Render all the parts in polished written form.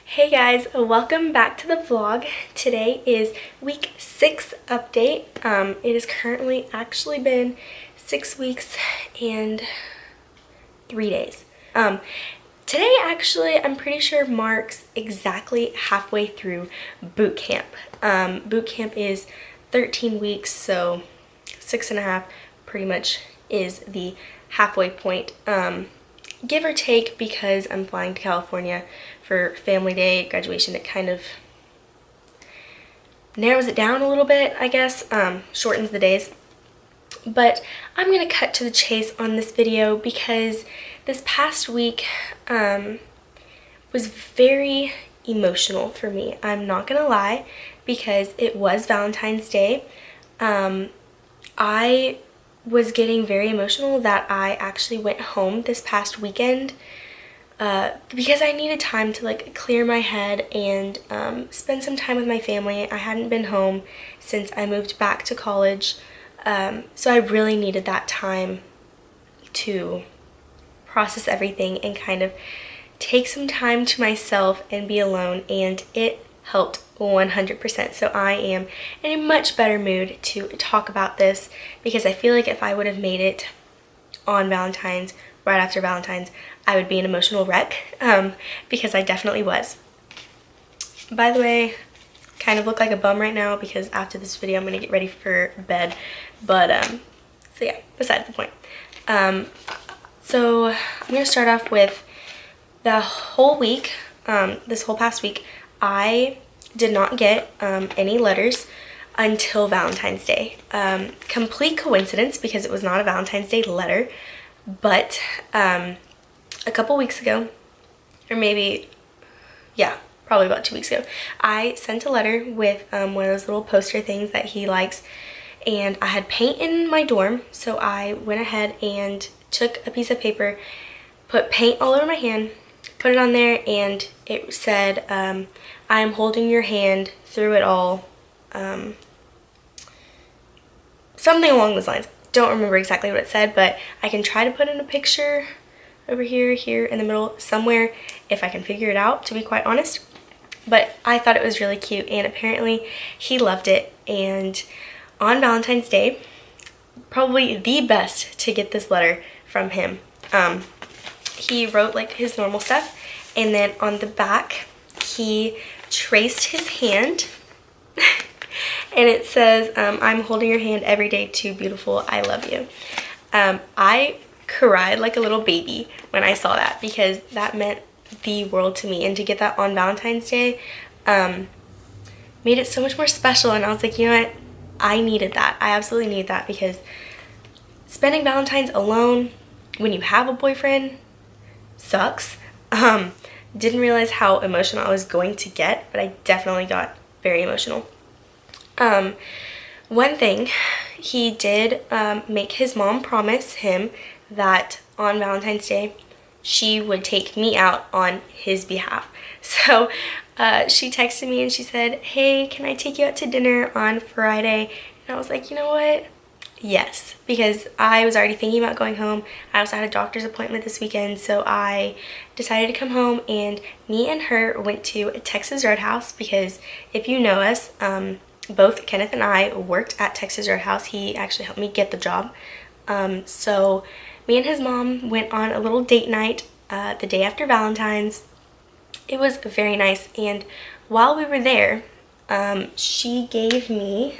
Hey guys, welcome back to the vlog. Today is week 6 update. It has currently actually been 6 weeks and 3 days. Today actually I'm pretty sure marks exactly halfway through boot camp. Boot camp is 13 weeks, so 6.5 pretty much is the halfway point. Give or take, because I'm flying to California for family day, graduation, it kind of narrows it down a little bit, I guess, shortens the days. But I'm going to cut to the chase on this video because this past week was very emotional for me. I'm not going to lie, because it was Valentine's Day. I was getting very emotional that I actually went home this past weekend because I needed time to clear my head and spend some time with my family. I hadn't been home since I moved back to college, so I really needed that time to process everything and kind of take some time to myself and be alone, and it helped 100%. So I am in a much better mood to talk about this, because I feel like if I would have made it on Valentine's, right after Valentine's, I would be an emotional wreck, because I definitely was. By the way, kind of look like a bum right now because after this video I'm going to get ready for bed, but so yeah, besides the point. So I'm going to start off with the whole week. This whole past week I did not get any letters until Valentine's Day. Complete coincidence, because it was not a Valentine's Day letter, but a couple weeks ago, or maybe, yeah, probably about 2 weeks ago, I sent a letter with one of those little poster things that he likes, and I had paint in my dorm, so I went ahead and took a piece of paper, put paint all over my hand, put it on there, and it said, I am holding your hand through it all. Something along those lines. Don't remember exactly what it said, but I can try to put in a picture over here, in the middle, somewhere, if I can figure it out, to be quite honest. But I thought it was really cute, and apparently he loved it. And on Valentine's Day, probably the best to get this letter from him, he wrote like his normal stuff, and then on the back he traced his hand and it says, I'm holding your hand every day too, beautiful, I love you. I cried like a little baby when I saw that, because that meant the world to me, and to get that on Valentine's Day made it so much more special. And I was like, you know what, I needed that. I absolutely need that, because spending Valentine's alone when you have a boyfriend sucks. Didn't realize how emotional I was going to get, but I definitely got very emotional. One thing, he did make his mom promise him that on Valentine's Day she would take me out on his behalf. So she texted me and she said, hey, can I take you out to dinner on Friday? And I was like, you know what? Yes, because I was already thinking about going home. I also had a doctor's appointment this weekend, so I decided to come home, and me and her went to Texas Roadhouse, because if you know us, both Kenneth and I worked at Texas Roadhouse. He actually helped me get the job. So me and his mom went on a little date night the day after Valentine's. It was very nice, and while we were there, she gave me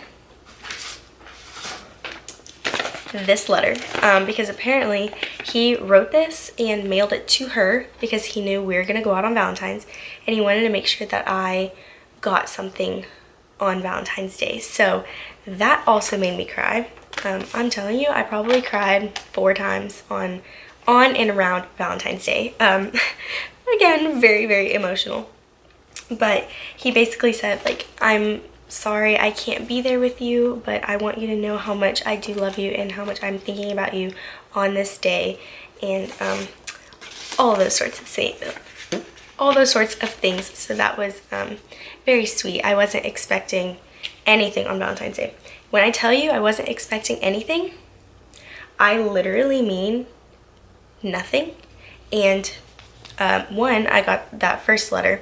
this letter, because apparently he wrote this and mailed it to her, because he knew we were gonna go out on Valentine's, and he wanted to make sure that I got something on Valentine's Day. So that also made me cry. I'm telling you, I probably cried 4 times on and around Valentine's Day. Again, very, very emotional. But he basically said, like, I'm sorry I can't be there with you, but I want you to know how much I do love you and how much I'm thinking about you on this day, and all those sorts of things. So that was very sweet. I wasn't expecting anything on Valentine's Day. When I tell you I wasn't expecting anything, I literally mean nothing. And one, I got that first letter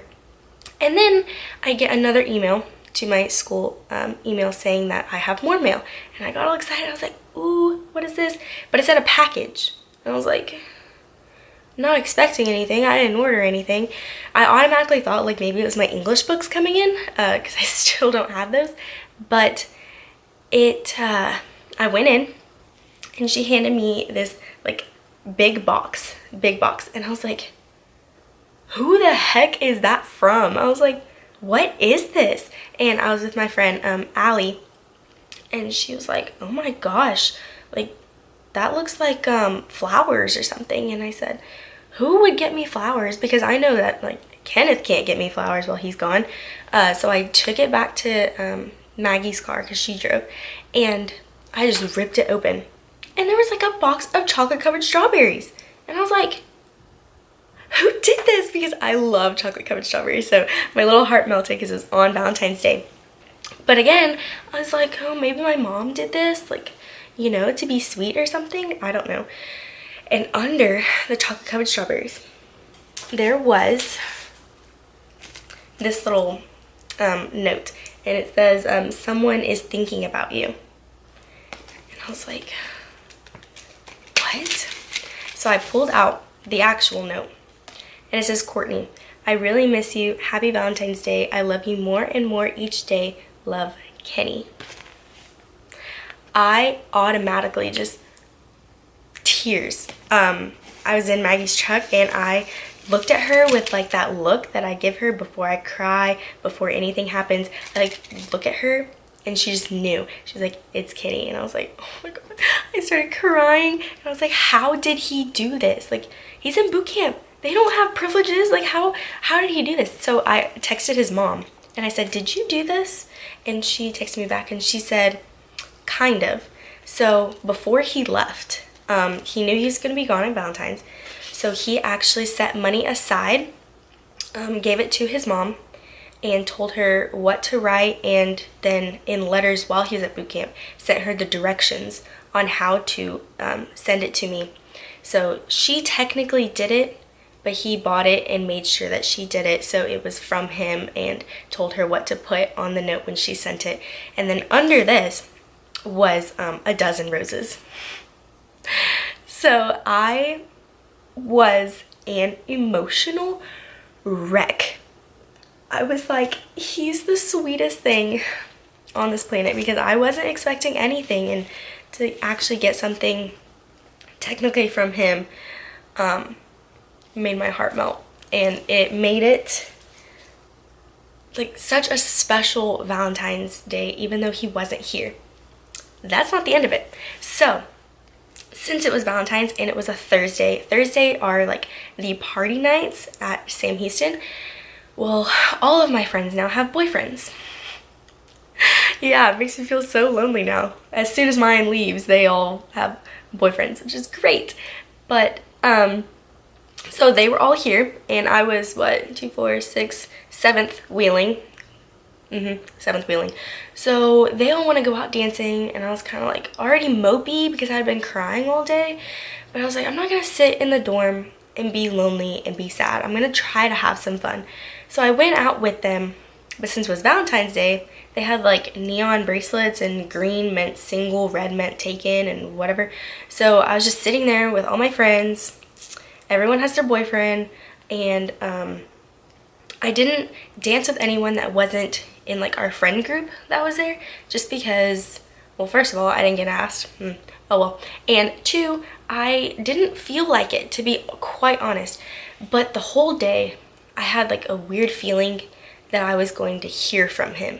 And then I get another email to my school email saying that I have more mail. And I got all excited. I was like, ooh, what is this? But it said a package. And I was like, not expecting anything. I didn't order anything. I automatically thought like maybe it was my English books coming in because I still don't have those. But I went in and she handed me this like big box. And I was like, who the heck is that from? I was like, what is this? And I was with my friend Allie, and she was like, oh my gosh, like that looks like flowers or something. And I said, who would get me flowers? Because I know that like Kenneth can't get me flowers while he's gone. So I took it back to Maggie's car because she drove, and I just ripped it open, and there was like a box of chocolate covered strawberries. And I was like, who did this? Because I love chocolate covered strawberries. So my little heart melted because it was on Valentine's Day. But again, I was like, oh, maybe my mom did this, like, you know, to be sweet or something. I don't know. And under the chocolate covered strawberries, there was this little note. And it says, someone is thinking about you. And I was like, what? So I pulled out the actual note. And it says, Courtney, I really miss you. Happy Valentine's Day. I love you more and more each day. Love, Kenny. I automatically just tears. I was in Maggie's truck and I looked at her with like that look that I give her before I cry, before anything happens. I like look at her and she just knew. She was like, it's Kenny. And I was like, oh my God. I started crying and I was like, how did he do this? Like, he's in boot camp. They don't have privileges. Like, how did he do this? So I texted his mom and I said, did you do this? And she texted me back and she said, kind of. So before he left, he knew he was going to be gone on Valentine's. So he actually set money aside, gave it to his mom, and told her what to write, and then in letters while he was at boot camp, sent her the directions on how to send it to me. So she technically did it, but he bought it and made sure that she did it, so it was from him, and told her what to put on the note when she sent it. And then under this was a dozen roses. So I was an emotional wreck. I was like, he's the sweetest thing on this planet, because I wasn't expecting anything, and to actually get something technically from him made my heart melt, and it made it like such a special Valentine's Day, even though he wasn't here. That's not the end of it. So since it was Valentine's and it was a Thursday are like the party nights at Sam Houston. Well, all of my friends now have boyfriends. Yeah, it makes me feel so lonely now. As soon as mine leaves, they all have boyfriends, which is great. But so they were all here, and I was what, 2, 4, 6, 7th wheeling. 7th wheeling. So they all want to go out dancing, and I was kind of like already mopey because I had been crying all day. But I was like, I'm not gonna sit in the dorm and be lonely and be sad. I'm gonna try to have some fun. So I went out with them, but since it was Valentine's Day, they had like neon bracelets, and green meant single, red meant taken, and whatever. So I was just sitting there with all my friends. Everyone has their boyfriend, and I didn't dance with anyone that wasn't in like our friend group that was there, just because, well, first of all, I didn't get asked. Oh well. And 2, I didn't feel like it, to be quite honest. But the whole day, I had like a weird feeling that I was going to hear from him.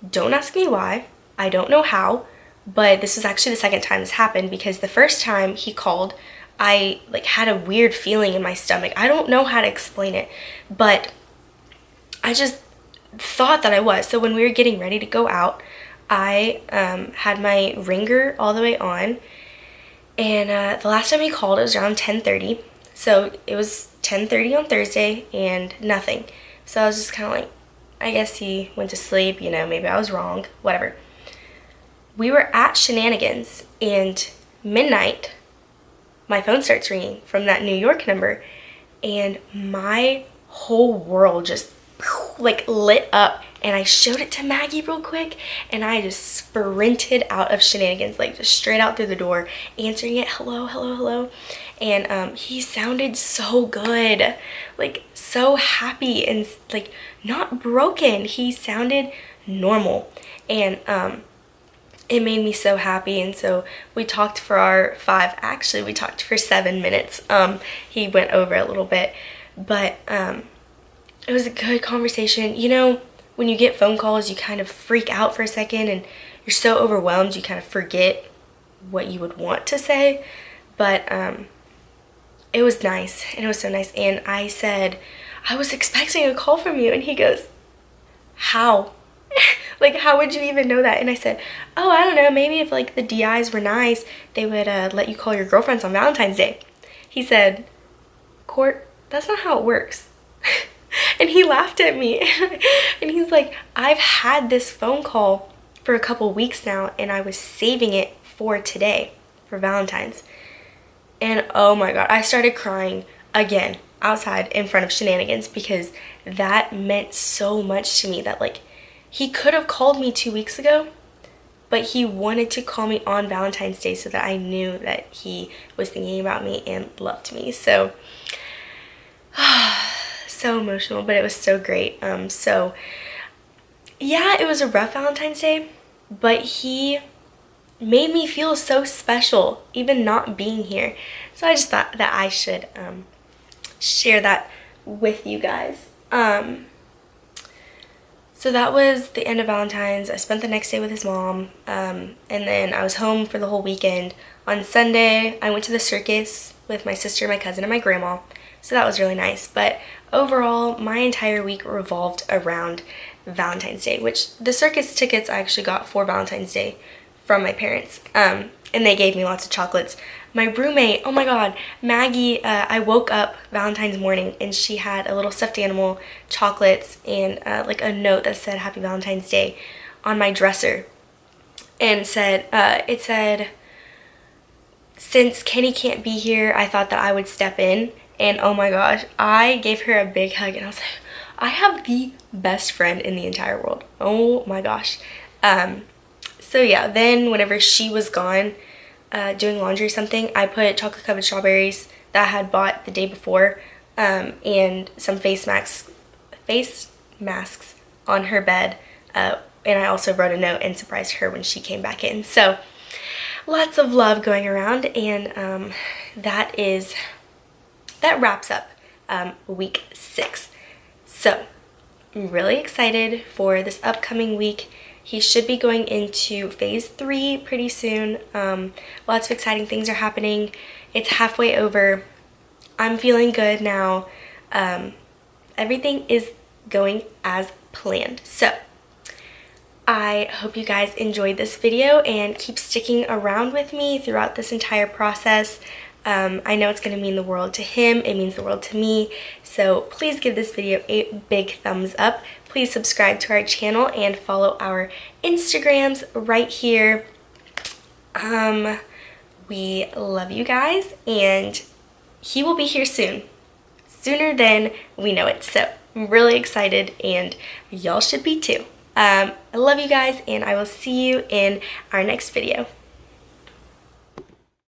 Don't ask me why. I don't know how, but this was actually the second time this happened, because the first time he called, I like had a weird feeling in my stomach. I don't know how to explain it, but I just thought that I was. So when we were getting ready to go out, I had my ringer all the way on, and the last time he called, it was around 10:30. So it was 10:30 on Thursday and nothing. So I was just kind of like, I guess he went to sleep, you know, maybe I was wrong, whatever. We were at Shenanigans, and midnight, my phone starts ringing from that New York number, and my whole world just like lit up, and I showed it to Maggie real quick, and I just sprinted out of Shenanigans, like just straight out through the door, answering it, hello, hello, hello. And he sounded so good, like so happy and like not broken. He sounded normal, and it made me so happy. And so we talked for actually we talked for 7 minutes. He went over a little bit, but it was a good conversation. You know, when you get phone calls, you kind of freak out for a second and you're so overwhelmed you kind of forget what you would want to say. But it was nice, and it was so nice. And I said, I was expecting a call from you. And he goes, how? Like, how would you even know that? And I said, oh, I don't know, maybe if like the DIs were nice, they would let you call your girlfriends on Valentine's Day. He said, Kourt, that's not how it works. And he laughed at me. And he's like, I've had this phone call for a couple weeks now, and I was saving it for today, for Valentine's. And oh my God, I started crying again outside in front of Shenanigans, because that meant so much to me. That like, he could have called me 2 weeks ago, but he wanted to call me on Valentine's Day so that I knew that he was thinking about me and loved me. So so emotional, but it was so great. So yeah, it was a rough Valentine's Day, but he made me feel so special, even not being here. So I just thought that I should share that with you guys. So that was the end of Valentine's. I spent the next day with his mom, and then I was home for the whole weekend. On Sunday, I went to the circus with my sister, my cousin, and my grandma, so that was really nice. But overall, my entire week revolved around Valentine's Day, which the circus tickets I actually got for Valentine's Day from my parents, and they gave me lots of chocolates. My roommate, oh my God, Maggie, I woke up Valentine's morning and she had a little stuffed animal, chocolates, and like a note that said Happy Valentine's Day on my dresser. And it said, since Kenny can't be here, I thought that I would step in. And oh my gosh, I gave her a big hug, and I was like, I have the best friend in the entire world. Oh my gosh. So yeah, then whenever she was gone, doing laundry or something, I put chocolate covered strawberries that I had bought the day before, and some face masks on her bed, and I also wrote a note and surprised her when she came back in. So lots of love going around, and that wraps up week 6. So I'm really excited for this upcoming week. He should be going into phase 3 pretty soon. Lots of exciting things are happening. It's halfway over. I'm feeling good now. Everything is going as planned. So I hope you guys enjoyed this video and keep sticking around with me throughout this entire process. I know it's going to mean the world to him. It means the world to me. So please give this video a big thumbs up. Please subscribe to our channel and follow our Instagrams right here. We love you guys, and he will be here soon. Sooner than we know it. So I'm really excited, and y'all should be too. I love you guys, and I will see you in our next video.